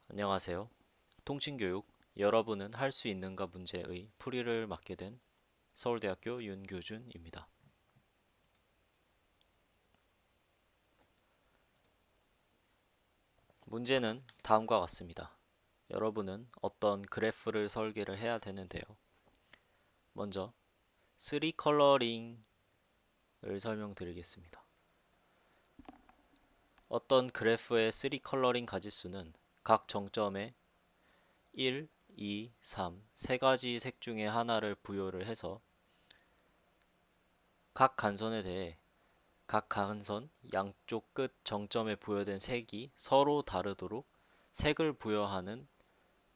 안녕하세요. 통신교육 여러분은 할 수 있는가 문제의 풀이를 맡게 된 서울대학교 윤교준입니다. 문제는 다음과 같습니다. 여러분은 어떤 그래프를 설계를 해야 되는데요. 먼저 3 컬러링을 설명드리겠습니다. 어떤 그래프의 3 컬러링 가지수는 각 정점에 1, 2, 3, 세 가지 색 중에 하나를 부여를 해서 각 간선에 대해 각 간선 양쪽 끝 정점에 부여된 색이 서로 다르도록 색을 부여하는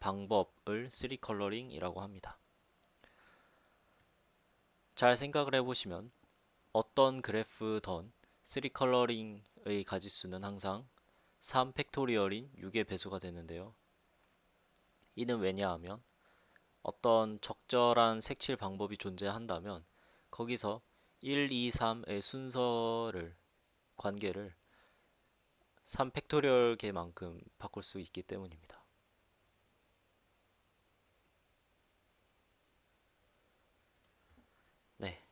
방법을 3 컬러링이라고 합니다. 잘 생각을 해보시면 어떤 그래프던 3 컬러링의 가지수는 항상 3 팩토리얼인 6의 배수가 되는데요. 이는 왜냐하면 어떤 적절한 색칠 방법이 존재한다면 거기서 1, 2, 3의 순서를 관계를 3 팩토리얼 개만큼 바꿀 수 있기 때문입니다. 네,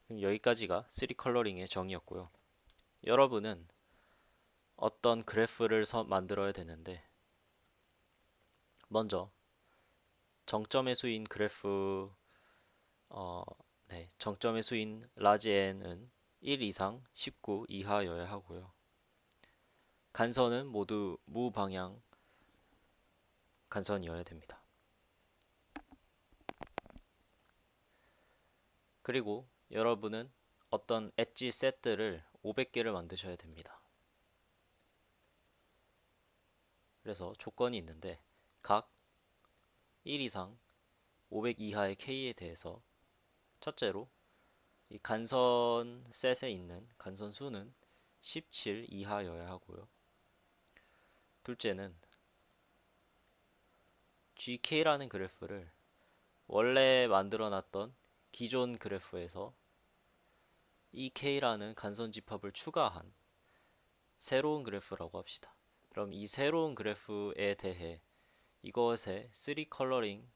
그럼 여기까지가 3 컬러링의 정의였고요. 여러분은 어떤 그래프를 만들어야 되는데 먼저 정점의 수인 그래프 어, 정점의 수인 라지 n은 1 이상 19 이하여야 하고요. 간선은 모두 무방향 간선이어야 됩니다. 그리고 여러분은 어떤 엣지 세트를 500개를 만드셔야 됩니다. 그래서 조건이 있는데 각 1 이상 500 이하의 K에 대해서 첫째로 이 간선 셋에 있는 간선 수는 17 이하여야 하고요. 둘째는 GK라는 그래프를 원래 만들어 놨던 기존 그래프에서 이 K라는 간선 집합을 추가한 새로운 그래프라고 합시다. 그럼 이 새로운 그래프에 대해 이것의 3 컬러링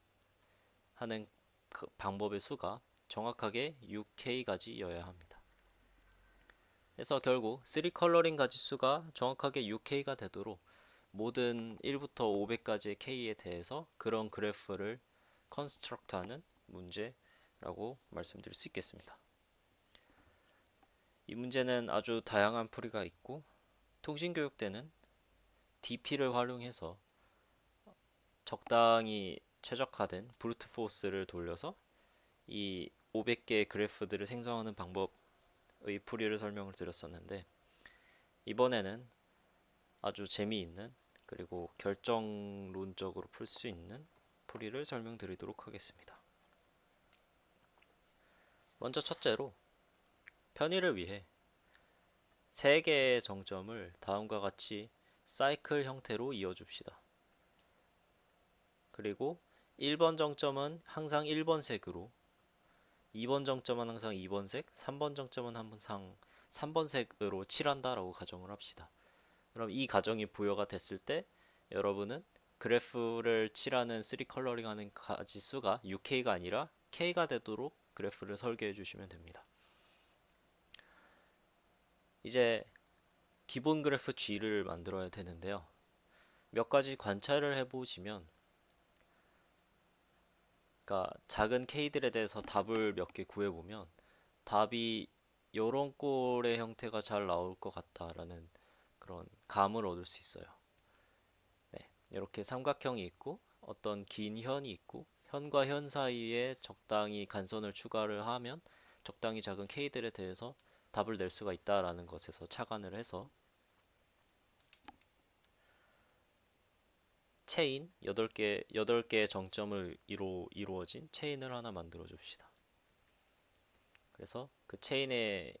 하는 그 방법의 수가 정확하게 6K가지여야 합니다. 그래서 결국 3 컬러링 가지수가 정확하게 6K가 되도록 모든 1부터 500까지의 K에 대해서 그런 그래프를 컨스트럭트하는 문제라고 말씀드릴 수 있겠습니다. 이 문제는 아주 다양한 풀이가 있고 통신교육 때는 DP를 활용해서 적당히 최적화된 브루트 포스를 돌려서 이 500개의 그래프들을 생성하는 방법의 풀이를 설명을 드렸었는데 이번에는 아주 재미있는 그리고 결정론적으로 풀 수 있는 풀이를 설명드리도록 하겠습니다. 먼저 첫째로 편의를 위해 3개의 정점을 다음과 같이 사이클 형태로 이어줍시다. 그리고 1번 정점은 항상 1번 색으로 2번 정점은 항상 2번 색, 3번 정점은 항상 3번 색으로 칠한다라고 가정을 합시다. 그럼 이 가정이 부여가 됐을 때 여러분은 그래프를 칠하는 3 컬러링 하는 가지수가 6K가 아니라 K가 되도록 그래프를 설계해 주시면 됩니다. 이제 기본 그래프 G를 만들어야 되는데요. 몇 가지 관찰을 해보시면 그러니까 작은 K들에 대해서 답을 몇 개 구해보면 답이 요런 꼴의 형태가 잘 나올 것 같다라는 그런 감을 얻을 수 있어요. 네, 이렇게 삼각형이 있고 어떤 긴 현이 있고 현과 현 사이에 적당히 간선을 추가를 하면 적당히 작은 K들에 대해서 답을 낼 수가 있다라는 것에서 착안을 해서 체인 8개의 정점을 이루어진 체인을 하나 만들어 줍시다. 그래서 그 체인에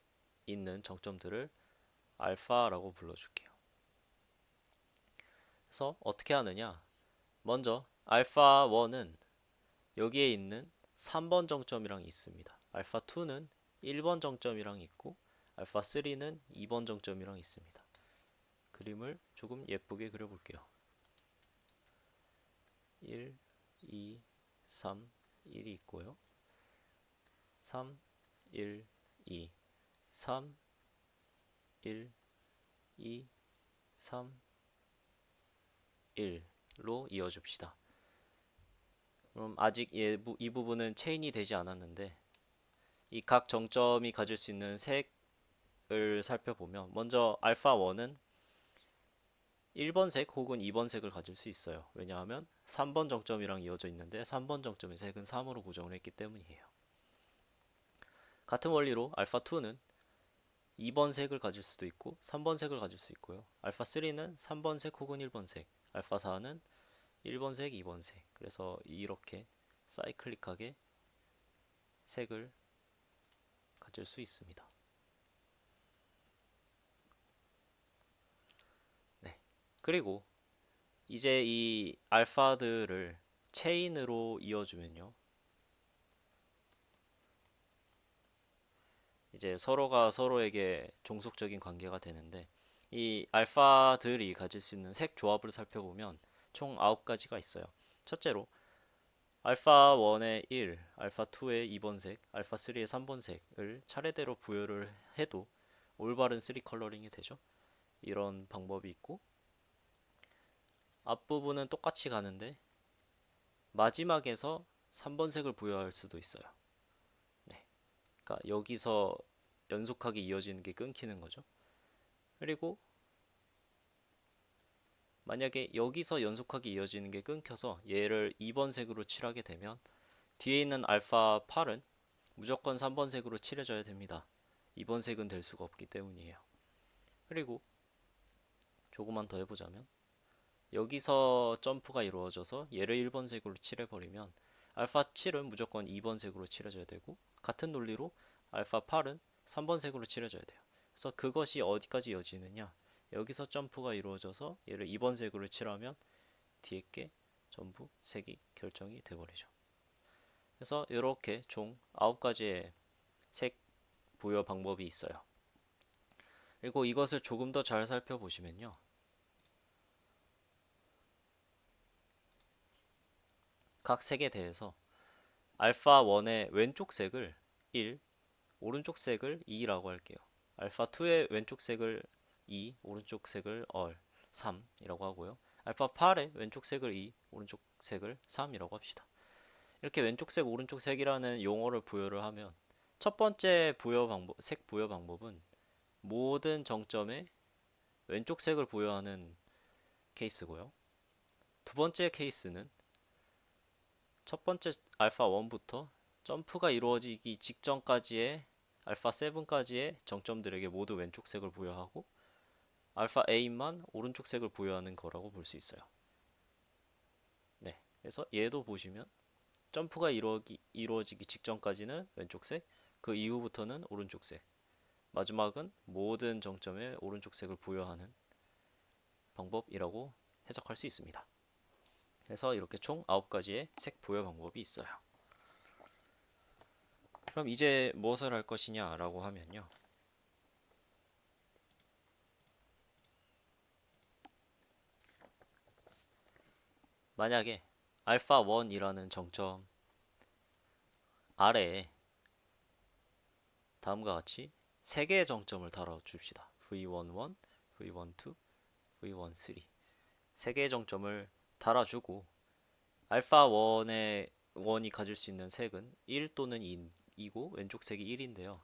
있는 정점들을 알파라고 불러줄게요. 그래서 어떻게 하느냐? 먼저 알파 1은 여기에 있는 3번 정점이랑 있습니다. 알파 2는 1번 정점이랑 있고 알파 3는 2번 정점이랑 있습니다. 그림을 조금 예쁘게 그려볼게요. 1, 2, 3, 1이 있고요. 3, 1, 2, 3, 1, 2, 3, 1로 이어줍시다. 그럼 아직 이 부분은 체인이 되지 않았는데 이 각 정점이 가질 수 있는 색을 살펴보면 먼저 알파 1은 1번 색 혹은 2번 색을 가질 수 있어요. 왜냐하면 3번 정점이랑 이어져 있는데 3번 정점의 색은 3으로 고정을 했기 때문이에요. 같은 원리로 알파 2는 2번 색을 가질 수도 있고 3번 색을 가질 수 있고요. 알파 3는 3번 색 혹은 1번 색, 알파 4는 1번 색, 2번 색. 그래서 이렇게 사이클릭하게 색을 가질 수 있습니다. 네. 그리고 이제 이 알파들을 체인으로 이어주면요. 이제 서로가 서로에게 종속적인 관계가 되는데 이 알파들이 가질 수 있는 색 조합을 살펴보면 총 9가지가 있어요. 첫째로 알파 1의 1, 알파 2의 2번 색, 알파 3의 3번 색을 차례대로 부여를 해도 올바른 3 컬러링이 되죠. 이런 방법이 있고 앞부분은 똑같이 가는데 마지막에서 3번 색을 부여할 수도 있어요. 네. 그러니까 여기서 연속하게 이어지는 게 끊기는 거죠. 그리고 만약에 여기서 연속하게 이어지는 게 끊겨서 얘를 2번 색으로 칠하게 되면 뒤에 있는 알파 8은 무조건 3번 색으로 칠해줘야 됩니다. 2번 색은 될 수가 없기 때문이에요. 그리고 조금만 더 해보자면 여기서 점프가 이루어져서 얘를 1번 색으로 칠해버리면 알파 7은 무조건 2번 색으로 칠해줘야 되고 같은 논리로 알파 8은 3번 색으로 칠해줘야 돼요. 그래서 그것이 어디까지 이어지느냐, 여기서 점프가 이루어져서 얘를 2번 색으로 칠하면 뒤에 게 전부 색이 결정이 돼버리죠. 그래서 이렇게 총 9가지의 색 부여 방법이 있어요. 그리고 이것을 조금 더 잘 살펴보시면요. 각 색에 대해서 알파 1의 왼쪽 색을 1, 오른쪽 색을 2라고 할게요. 알파 2의 왼쪽 색을 2, 오른쪽 색을 3이라고 하고요. 알파 8의 왼쪽 색을 2, 오른쪽 색을 3이라고 합시다. 이렇게 왼쪽 색, 오른쪽 색이라는 용어를 부여를 하면 첫 번째 색 부여 방법은 모든 정점에 왼쪽 색을 부여하는 케이스고요. 두 번째 케이스는 첫 번째 알파 1부터 점프가 이루어지기 직전까지의 알파 7까지의 정점들에게 모두 왼쪽 색을 부여하고 알파 8만 오른쪽 색을 부여하는 거라고 볼 수 있어요. 네. 그래서 얘도 보시면 점프가 이루어지기 직전까지는 왼쪽 색, 그 이후부터는 오른쪽 색, 마지막은 모든 정점에 오른쪽 색을 부여하는 방법이라고 해석할 수 있습니다. 그래서 이렇게 총 9가지의 색 부여 방법이 있어요. 그럼 이제 무엇을 할 것이냐라고 하면요. 만약에 알파 1이라는 정점 아래에 다음과 같이 3개의 정점을 달아줍시다. V11, V12, V13 3개의 정점을 달아주고 알파 1이 가질 수 있는 색은 1 또는 2이고 왼쪽 색이 1인데요.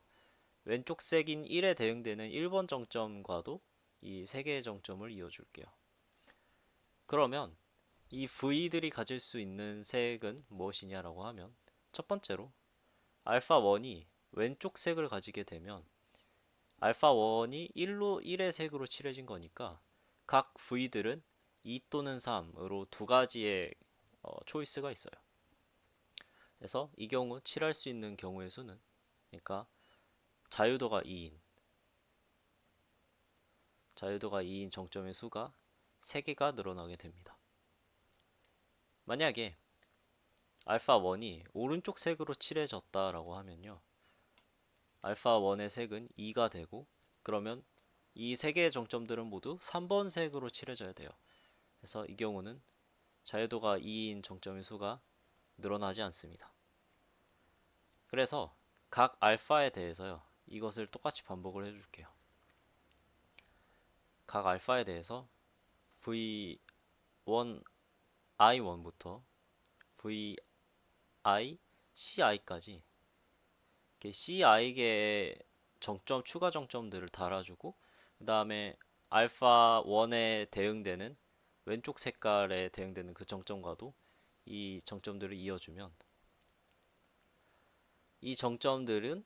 왼쪽 색인 1에 대응되는 1번 정점과도 이 3개의 정점을 이어줄게요. 그러면 이 V들이 가질 수 있는 색은 무엇이냐라고 하면 첫 번째로 알파 1이 왼쪽 색을 가지게 되면 알파 1이 1의 색으로 칠해진 거니까 각 V들은 2 또는 3으로 두 가지의 초이스가 있어요. 그래서 이 경우 칠할 수 있는 경우의 수는 그러니까 자유도가 2인 정점의 수가 3개가 늘어나게 됩니다. 만약에 알파 1이 오른쪽 색으로 칠해졌다라고 하면요. 알파 1의 색은 2가 되고 그러면 이 3개의 정점들은 모두 3번 색으로 칠해져야 돼요. 그래서 이 경우는 자유도가 2인 정점의 수가 늘어나지 않습니다. 그래서 각 알파에 대해서요. 이것을 똑같이 반복을 해줄게요. 각 알파에 대해서 v1 i1부터 vi ci까지 ci개의 정점 추가 정점들을 달아주고 그 다음에 알파 1에 대응되는 왼쪽 색깔에 대응되는 그 정점과도 이 정점들을 이어주면 이 정점들은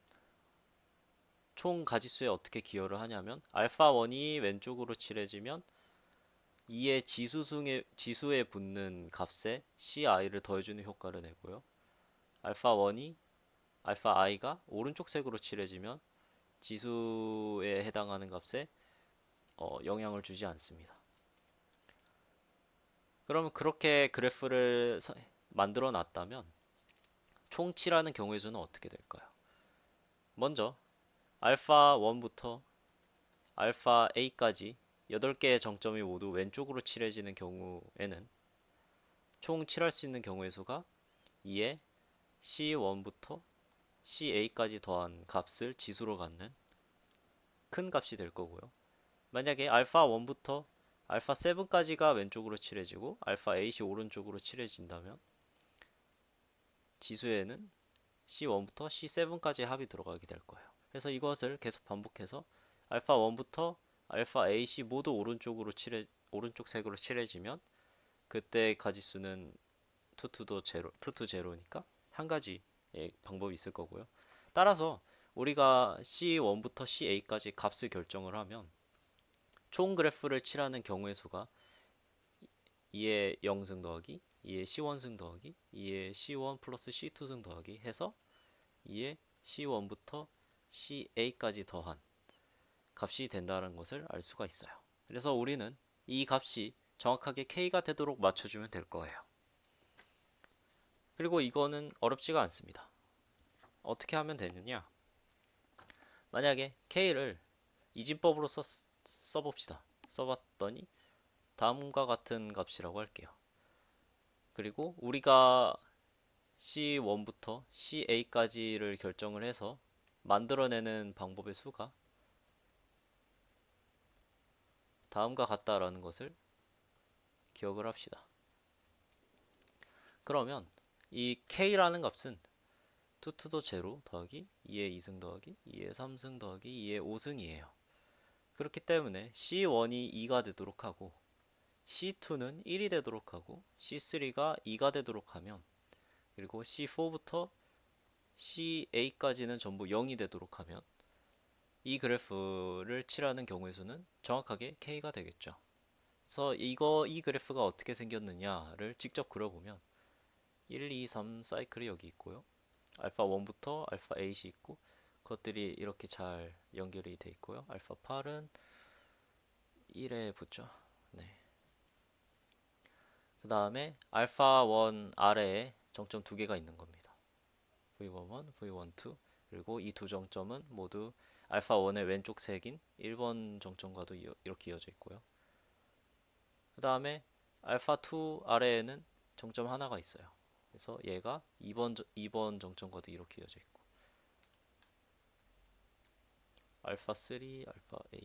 총 가지수에 어떻게 기여를 하냐면 알파 1이 왼쪽으로 칠해지면 2의 지수에 붙는 값에 ci를 더해주는 효과를 내고요. 알파 1이 알파 i가 오른쪽 색으로 칠해지면 지수에 해당하는 값에 영향을 주지 않습니다. 그러면 그렇게 그래프를 만들어 놨다면 총 칠하는 경우의 수는 어떻게 될까요? 먼저 알파 1부터 알파 a까지 8개의 정점이 모두 왼쪽으로 칠해지는 경우에는 총 칠할 수 있는 경우의 수가 2의 C1부터 CA까지 더한 값을 지수로 갖는 큰 값이 될 거고요. 만약에 알파 1부터 알파 7까지가 왼쪽으로 칠해지고 알파 8이 오른쪽으로 칠해진다면 지수에는 C1부터 C7까지의 합이 들어가게 될 거예요. 그래서 이것을 계속 반복해서 알파 1부터 알파 8이 모두 오른쪽 색으로 칠해지면 그때 가지수는 2 to 0니까 한 가지 방법이 있을 거고요. 따라서 우리가 C1부터 CA까지 값을 결정을 하면 총 그래프를 칠하는 경우의 수가 2의 0승 더하기 2의 C1승 더하기 2의 C1 플러스 C2승 더하기 해서 2의 C1부터 CA까지 더한 값이 된다는 것을 알 수가 있어요. 그래서 우리는 이 값이 정확하게 K가 되도록 맞춰주면 될 거예요. 그리고 이거는 어렵지가 않습니다. 어떻게 하면 되느냐? 만약에 K를 이진법으로 써봅시다. 써봤더니 다음과 같은 값이라고 할게요. 그리고 우리가 C1부터 CA까지를 결정을 해서 만들어내는 방법의 수가 다음과 같다라는 것을 기억을 합시다. 그러면 이 K라는 값은 2 to the 0 더하기 2의 2승 더하기 2의 3승 더하기 2의 5승이에요. 그렇기 때문에 C1이 2가 되도록 하고 C2는 1이 되도록 하고 C3가 2가 되도록 하면 그리고 C4부터 CA까지는 전부 0이 되도록 하면 이 그래프를 칠하는 경우의 수는 정확하게 K가 되겠죠. 그래서 이 그래프가 어떻게 생겼느냐를 직접 그려보면 1, 2, 3 사이클이 여기 있고요. 알파 1부터 알파 8이 있고 그것들이 이렇게 잘 연결이 돼 있고요. 알파 8은 1에 붙죠. 네. 그 다음에 알파 1 아래에 정점 두 개가 있는 겁니다. V11, V12 그리고 이 두 정점은 모두 알파 1의 왼쪽 색인 1번 정점과도 이렇게 이어져 있고요. 그 다음에 알파 2 아래에는 정점 하나가 있어요. 그래서 얘가 2번 정점과도 이렇게 이어져 있고 알파 3, 알파 8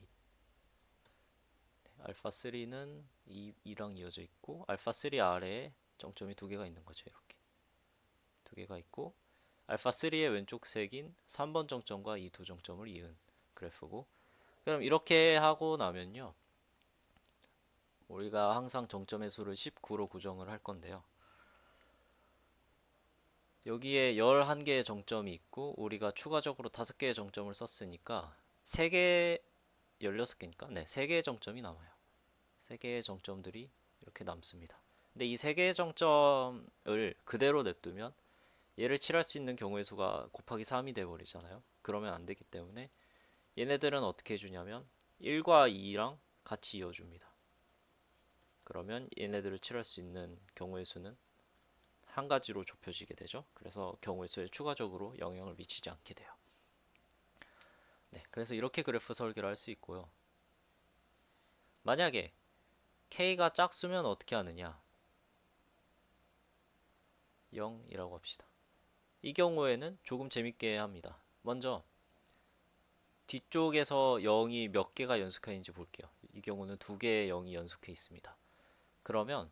알파 3는 2랑 이어져 있고 알파 3 아래에 정점이 두 개가 있는 거죠. 이렇게 두 개가 있고 알파 3의 왼쪽 색인 3번 정점과 이 두 정점을 이은 그래프고 그럼 이렇게 하고 나면요. 우리가 항상 정점의 수를 19로 구정을 할 건데요. 여기에 11개의 정점이 있고 우리가 추가적으로 5개의 정점을 썼으니까 3개 16개니까 네, 3개의 정점이 남아요. 3개의 정점들이 이렇게 남습니다. 근데 이 3개의 정점을 그대로 냅두면 얘를 칠할 수 있는 경우의 수가 곱하기 3이 돼버리잖아요. 그러면 안 되기 때문에 얘네들은 어떻게 해주냐면 1과 2랑 같이 이어줍니다. 그러면 얘네들을 칠할 수 있는 경우의 수는 한 가지로 좁혀지게 되죠. 그래서 경우의 수에 추가적으로 영향을 미치지 않게 돼요. 네, 그래서 이렇게 그래프 설계를 할 수 있고요. 만약에 K가 짝수면 어떻게 하느냐? 0이라고 합시다. 이 경우에는 조금 재밌게 합니다. 먼저 뒤쪽에서 0이 몇 개가 연속해 있는지 볼게요. 이 경우는 두 개의 0이 연속해 있습니다. 그러면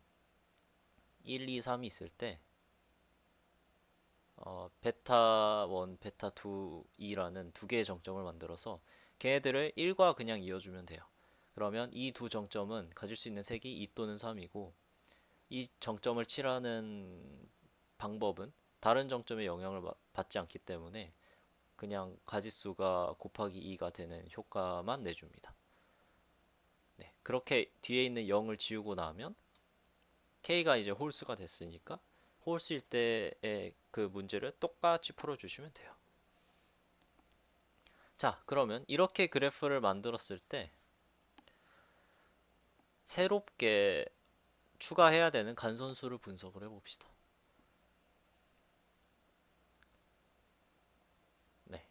1, 2, 3이 있을 때 베타 1, 베타 2, 2라는 두 개의 정점을 만들어서 걔네들을 1과 그냥 이어주면 돼요. 그러면 이 두 정점은 가질 수 있는 색이 2 또는 3이고 이 정점을 칠하는 방법은 다른 정점의 영향을 받지 않기 때문에 그냥 가짓수가 곱하기 2가 되는 효과만 내줍니다. 네, 그렇게 뒤에 있는 0을 지우고 나면 K가 이제 홀수가 됐으니까 홀수일 때의 그 문제를 똑같이 풀어주시면 돼요. 자, 그러면 이렇게 그래프를 만들었을 때 새롭게 추가해야 되는 간선수를 분석을 해봅시다. 네.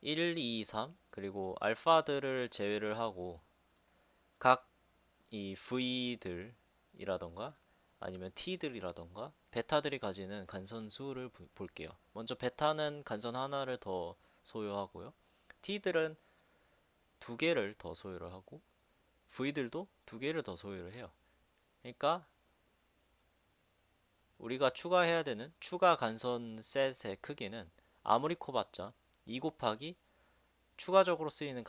1, 2, 3 그리고 알파들을 제외를 하고 각 이 V들이라던가 아니면 T들이라던가 베타들이 가지는 간선수를 볼게요. 먼저 베타는 간선 하나를 더 소유하고요. T들은 두 개를 더 소유를 하고 V들도 두 개를 더 소유를 해요. 그러니까 우리가 추가해야 되는 추가 간선 셋의 크기는 아무리 커봤자 2 곱하기 추가적으로 쓰이는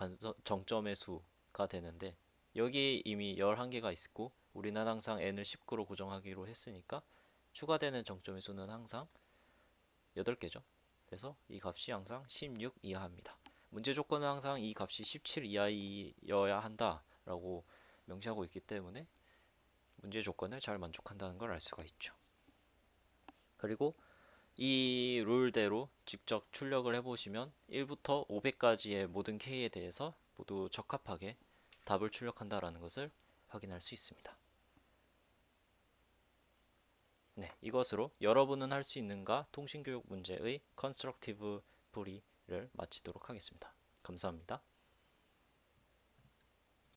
정점의 수가 되는데 여기 이미 11개가 있고 우리는 항상 n을 19로 고정하기로 했으니까 추가되는 정점의 수는 항상 8개죠. 그래서 이 값이 항상 16 이하입니다. 문제 조건은 항상 이 값이 17 이하여야 한다라고 명시하고 있기 때문에 문제 조건을 잘 만족한다는 걸 알 수가 있죠. 그리고 이 룰대로 직접 출력을 해보시면 1부터 500까지의 모든 K에 대해서 모두 적합하게 답을 출력한다라는 것을 확인할 수 있습니다. 네, 이것으로 여러분은 할 수 있는가 통신교육 문제의 컨스트럭티브 풀이를 마치도록 하겠습니다. 감사합니다.